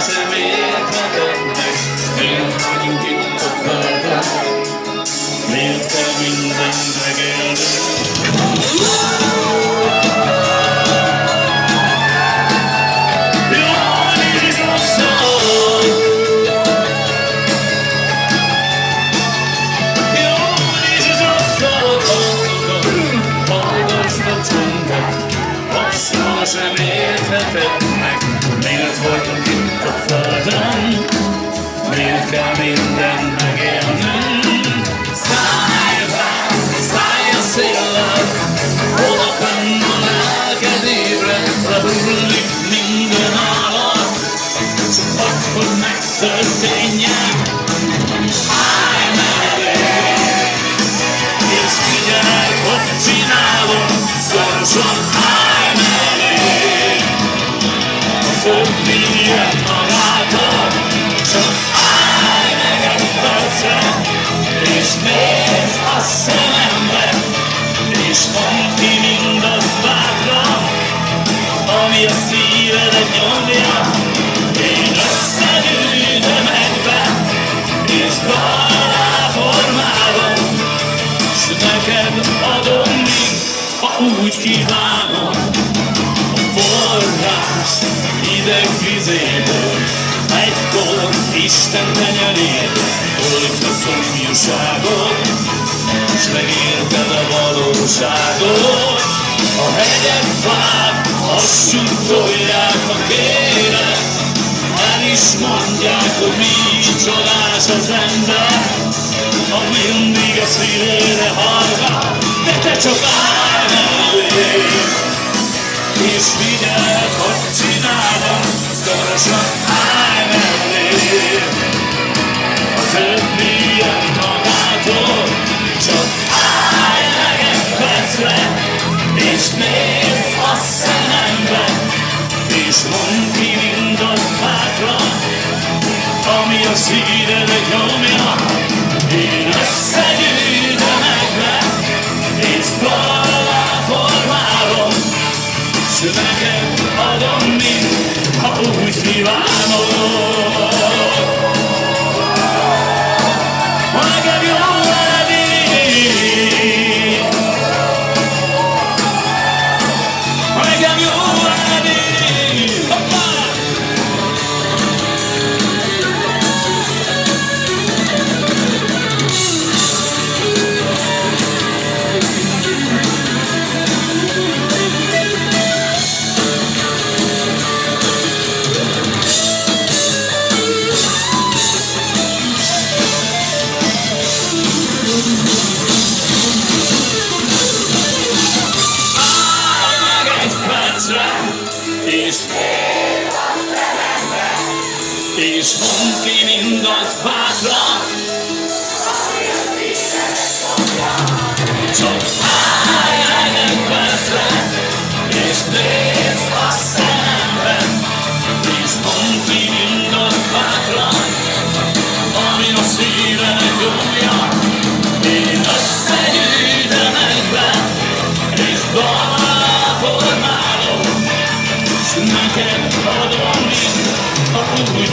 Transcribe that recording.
sem érthetetnek, miért vagyunk itt a földön, miért kell mindent megélnünk. Sem érthetetnek, miért vagyunk itt a földön, miért kell mindent megélnünk. Szállj rá, szállj a széllel, odafenn a lelked ébred, lehullik minden állat, csak akkor megtörténjen. Állj mellé, és figyelj, hogy csinálom, szorosan állj mellé. Több ilyen magától, csak állj meg egy percre, és nézd a szemembe, és mondd ki mindazt bátran, ami a szívedet nyomja. Én összegyűjtöm egybe, és dalá formálom, s neked adom mind, ha úgy kívánom. Forrás hideg vizéből, egykor Isten tenyeréből ölt a szomjúságot, s megérted a valóságot. A hegyek fák azt suttolják a kéret, el is mondják, hogy mi csodás az ember, ha mindig a szívére hallgat, de te csak állj mellé. És figyeld, hogy csinálom, szorosan állj mellé. A többi jön magától, csak állj meg egy percre, és nézd a szemembe, és mondd ki mindazt bátran, ami a szívedet nyomja. Én összegyűjtöm egybe, és dallá formálom, s neked adom mind, ha úgy kívánom. Ha nekem jó eddig, ha nekem jó eddig, hoppá! És nézd a szemembe, és mondd ki mindazt bátran, ami a szívedet nyomja. Csak állj meg egy percre, és nézd a szemembe, és mondd ki mindazt bátran, ami a szívedet nyomja. Én összegyűjtöm egybe, és dallá formálom, neked adom mind, ha úgy